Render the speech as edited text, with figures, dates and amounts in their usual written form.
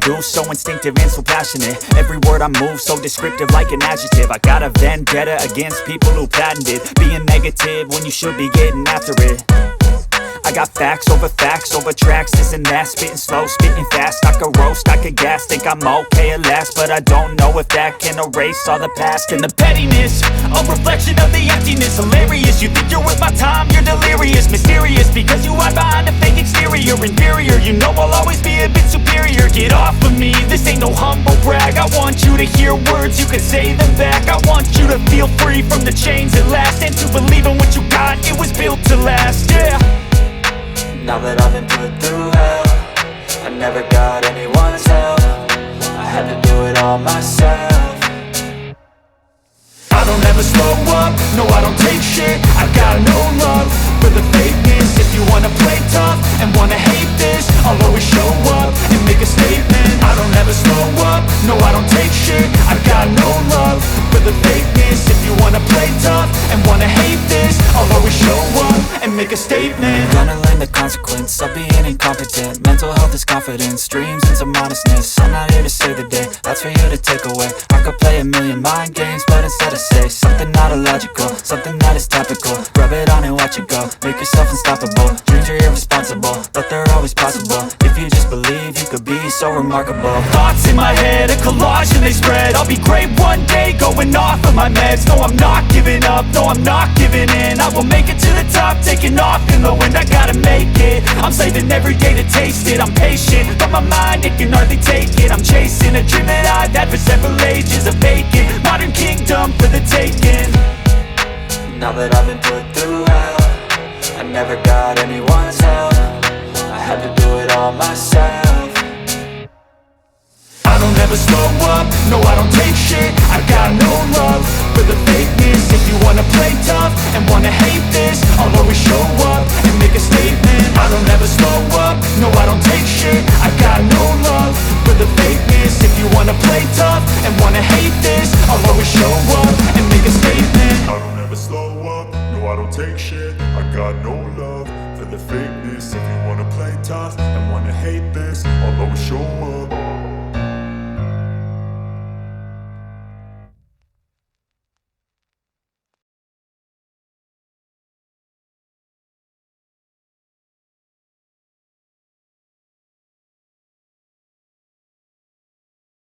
do, so instinctive and so passionate. Every word I move, so descriptive like an adjective. I got a vendetta against people who patented being negative when you should be getting after it. I got facts over tracks, this and that. Spitting slow, spitting fast, I could roast, I could gas. Think I'm okay at last, but I don't know if that can erase all the past. And the pettiness, a reflection of the emptiness. Hilarious, you think you're worth my time, you're delirious. Mysterious, because you hide behind a fake exterior. Inferior, you know I'll always be a bit superior. Get off of me, this ain't no humble brag. I want you to hear words, you can say them back. I want you to feel free from the chains at last, and to believe in what you got, it was built to last, yeah. Now that I've been put through hell, I never got anyone's help. I had to do it all myself. I don't ever slow up, no I don't take shit. I got no love for the fakeness. If you wanna play tough and wanna hate this, I'll always show up and make a statement. I don't ever slow up, no I don't take shit. I got no love for the fakeness. If you wanna play tough and wanna hate this, I'll always show up and make a statement. Gonna learn the consequence of being incompetent. Mental health is confidence, dreams and some honestness. I'm not here to save the day, that's for you to take away. I could play a million mind games, but instead I say something not illogical, something that is topical. Rub it on and watch it go, make yourself unstoppable. Dreams are irresponsible, but they're always possible. If you just believe, you could be so remarkable. Thoughts in my head, a collage and they spread. I'll be great one day, going off of my meds. No, I'm not giving up, no, I'm not giving in. I will make it to the top, taking off in the wind. I gotta make it, I'm saving every day to taste it. I'm patient, but my mind, it can hardly take it. I'm chasing a dream that I've had for several ages. A vacant, modern kingdom for the taking. Now that I've been put through hell, I never got anyone's help. I had to do it all myself. I don't ever slow up, no I don't take shit. I